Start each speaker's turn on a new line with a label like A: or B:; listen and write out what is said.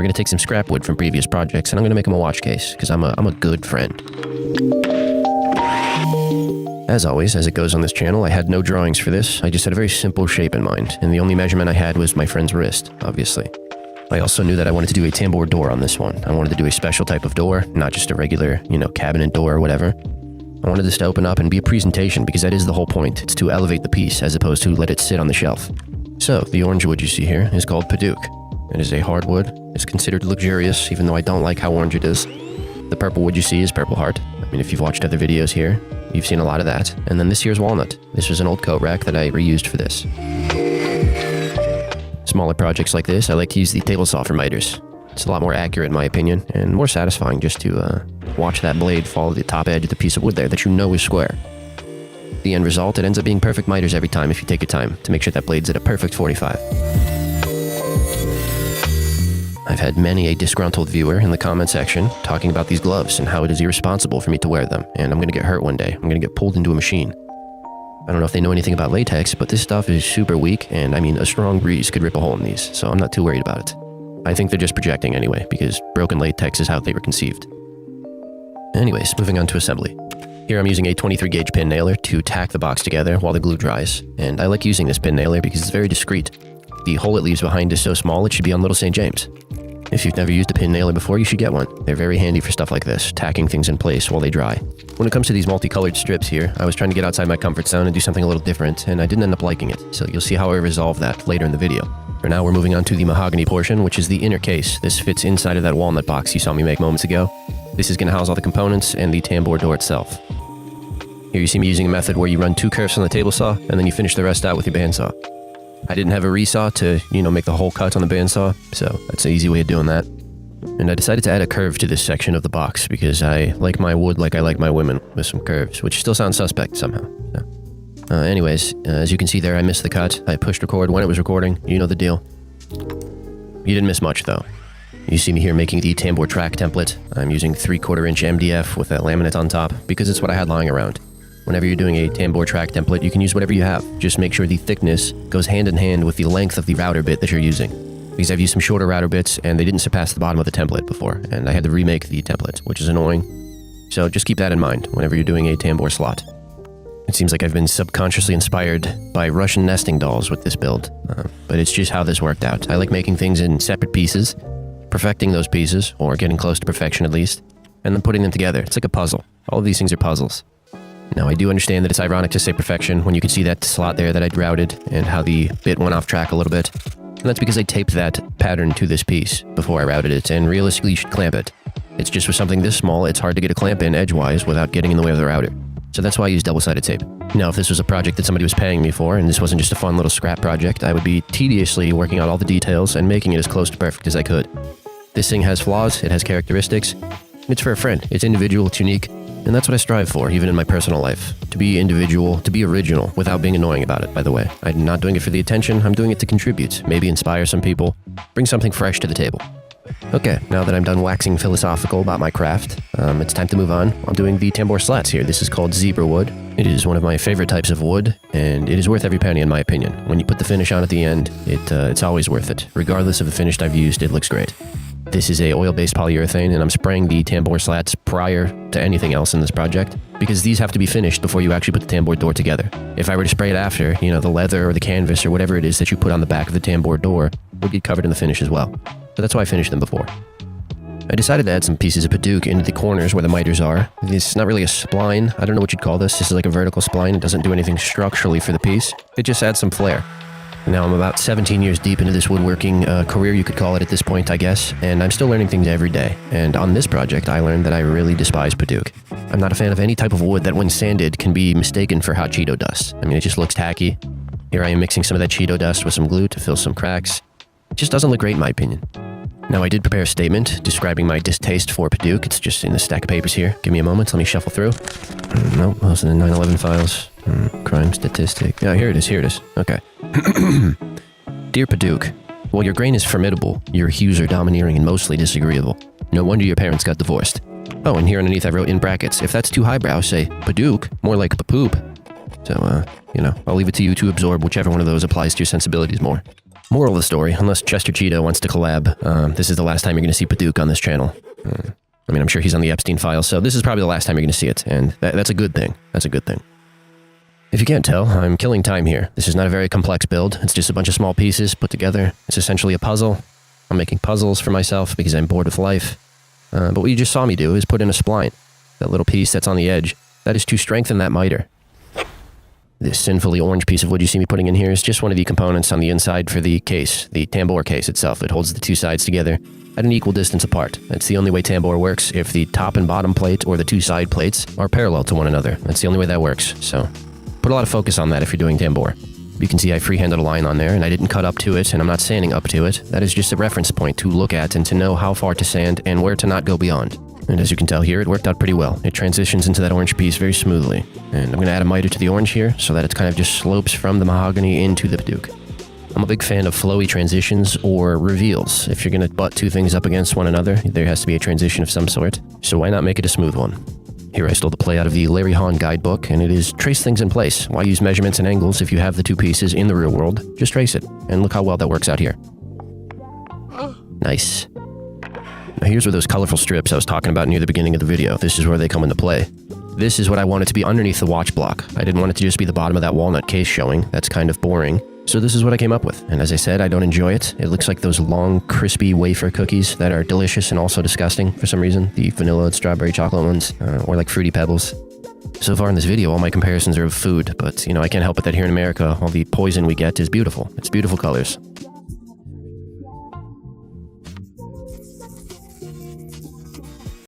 A: We're going to take some scrap wood from previous projects, and I'm going to make them a watch case, because I'm a good friend. As always, as it goes on this channel, I had no drawings for this. I just had a very simple shape in mind, and the only measurement I had was my friend's wrist, obviously. I also knew that I wanted to do a tambour door on this one. I wanted to do a special type of door, not just a regular, cabinet door or whatever. I wanted this to open up and be a presentation because that is the whole point. It's to elevate the piece as opposed to let it sit on the shelf. So, the orange wood you see here is called Padauk. It is a hardwood. It's considered luxurious, even though I don't like how orange it is. The purple wood you see is Purple Heart. I mean, if you've watched other videos here, you've seen a lot of that. And then this here is Walnut. This was an old coat rack that I reused for this. Smaller projects like this, I like to use the table saw for miters. It's a lot more accurate in my opinion, and more satisfying just to watch that blade follow the top edge of the piece of wood there that you know is square. The end result, it ends up being perfect miters every time if you take your time to make sure that blade's at a perfect 45. I've had many a disgruntled viewer in the comment section talking about these gloves and how it is irresponsible for me to wear them, and I'm going to get hurt one day. I'm going to get pulled into a machine. I don't know if they know anything about latex, but this stuff is super weak, and I mean, a strong breeze could rip a hole in these, so I'm not too worried about it. I think they're just projecting anyway, because broken latex is how they were conceived. Anyways, moving on to assembly. Here I'm using a 23 gauge pin nailer to tack the box together while the glue dries, and I like using this pin nailer because it's very discreet. The hole it leaves behind is so small it should be on Little St. James. If you've never used a pin nailer before, you should get one. They're very handy for stuff like this, tacking things in place while they dry. When it comes to these multicolored strips here, I was trying to get outside my comfort zone and do something a little different, and I didn't end up liking it, so you'll see how I resolve that later in the video. For now, we're moving on to the mahogany portion, which is the inner case. This fits inside of that walnut box you saw me make moments ago. This is going to house all the components and the tambour door itself. Here you see me using a method where you run 2 kerfs on the table saw, and then you finish the rest out with your bandsaw. I didn't have a resaw to, make the whole cut on the bandsaw, so that's an easy way of doing that. And I decided to add a curve to this section of the box because I like my wood like I like my women, with some curves, which still sounds suspect somehow. So. Anyways, as you can see there, I missed the cut. I pushed record when it was recording. You know the deal. You didn't miss much, though. You see me here making the tambour track template. I'm using 3/4 inch MDF with a laminate on top because it's what I had lying around. Whenever you're doing a tambour track template, you can use whatever you have. Just make sure the thickness goes hand in hand with the length of the router bit that you're using. Because I've used some shorter router bits and they didn't surpass the bottom of the template before, and I had to remake the template, which is annoying. So just keep that in mind whenever you're doing a tambour slot. It seems like I've been subconsciously inspired by Russian nesting dolls with this build, but it's just how this worked out. I like making things in separate pieces, perfecting those pieces, or getting close to perfection at least, and then putting them together. It's like a puzzle. All of these things are puzzles. Now, I do understand that it's ironic to say perfection when you can see that slot there that I'd routed and how the bit went off track a little bit. And that's because I taped that pattern to this piece before I routed it, and realistically you should clamp it. It's just with something this small, it's hard to get a clamp in edgewise without getting in the way of the router. So that's why I use double-sided tape. Now, if this was a project that somebody was paying me for, and this wasn't just a fun little scrap project, I would be tediously working out all the details and making it as close to perfect as I could. This thing has flaws, it has characteristics. It's for a friend, it's individual, it's unique, and that's what I strive for, even in my personal life. To be individual, to be original, without being annoying about it, by the way. I'm not doing it for the attention, I'm doing it to contribute, maybe inspire some people, bring something fresh to the table. Okay, now that I'm done waxing philosophical about my craft, it's time to move on. I'm doing the tambour slats here. This is called zebra wood. It is one of my favorite types of wood, and it is worth every penny in my opinion. When you put the finish on at the end, it's always worth it. Regardless of the finish I've used, it looks great. This is a oil-based polyurethane, and I'm spraying the tambour slats prior to anything else in this project, because these have to be finished before you actually put the tambour door together. If I were to spray it after, the leather or the canvas or whatever it is that you put on the back of the tambour door would get covered in the finish as well. So that's why I finished them before. I decided to add some pieces of Padauk into the corners where the miters are. It's not really a spline. I don't know what you'd call this. This is like a vertical spline. It doesn't do anything structurally for the piece. It just adds some flair. Now I'm about 17 years deep into this woodworking career, you could call it at this point, I guess, and I'm still learning things every day. And on this project, I learned that I really despise Padauk. I'm not a fan of any type of wood that when sanded can be mistaken for hot Cheeto dust. I mean, it just looks tacky. Here I am mixing some of that Cheeto dust with some glue to fill some cracks. It just doesn't look great in my opinion. Now I did prepare a statement describing my distaste for Padauk. It's just in the stack of papers here. Give me a moment, let me shuffle through. Nope, those are the 9/11 files. Crime statistic. Yeah, here it is. Okay. Dear Padauk, while your grain is formidable, your hues are domineering and mostly disagreeable. No wonder your parents got divorced. Oh, and here underneath I wrote in brackets, if that's too highbrow, say Padauk, more like papoop. So, I'll leave it to you to absorb whichever one of those applies to your sensibilities more. Moral of the story, unless Chester Cheetah wants to collab, this is the last time you're going to see Paduke on this channel. I mean, I'm sure he's on the Epstein files, so this is probably the last time you're going to see it, and that's a good thing. That's a good thing. If you can't tell, I'm killing time here. This is not a very complex build. It's just a bunch of small pieces put together. It's essentially a puzzle. I'm making puzzles for myself because I'm bored with life. But what you just saw me do is put in a spline. That little piece that's on the edge, that is to strengthen that miter. This sinfully orange piece of wood you see me putting in here is just one of the components on the inside for the case, the tambour case itself. It holds the two sides together at an equal distance apart. That's the only way tambour works, if the top and bottom plate or the two side plates are parallel to one another. That's the only way that works, so put a lot of focus on that if you're doing tambour. You can see I freehanded a line on there, and I didn't cut up to it, and I'm not sanding up to it. That is just a reference point to look at and to know how far to sand and where to not go beyond. And as you can tell here, it worked out pretty well. It transitions into that orange piece very smoothly. And I'm going to add a miter to the orange here so that it kind of just slopes from the mahogany into the Paduke. I'm a big fan of flowy transitions or reveals. If you're going to butt two things up against one another, there has to be a transition of some sort. So why not make it a smooth one? Here I stole the play out of the Larry Hahn guidebook, and it is trace things in place. Why use measurements and angles if you have the two pieces in the real world? Just trace it, and look how well that works out here. Nice. Now here's where those colorful strips I was talking about near the beginning of the video, this is where they come into play. This is what I wanted to be underneath the watch block. I didn't want it to just be the bottom of that walnut case showing. That's kind of boring. So this is what I came up with. And as I said, I don't enjoy it. It looks like those long, crispy wafer cookies that are delicious and also disgusting for some reason. The vanilla and strawberry chocolate ones, or like Fruity Pebbles. So far in this video, all my comparisons are of food, but I can't help it that here in America, all the poison we get is beautiful. It's beautiful colors.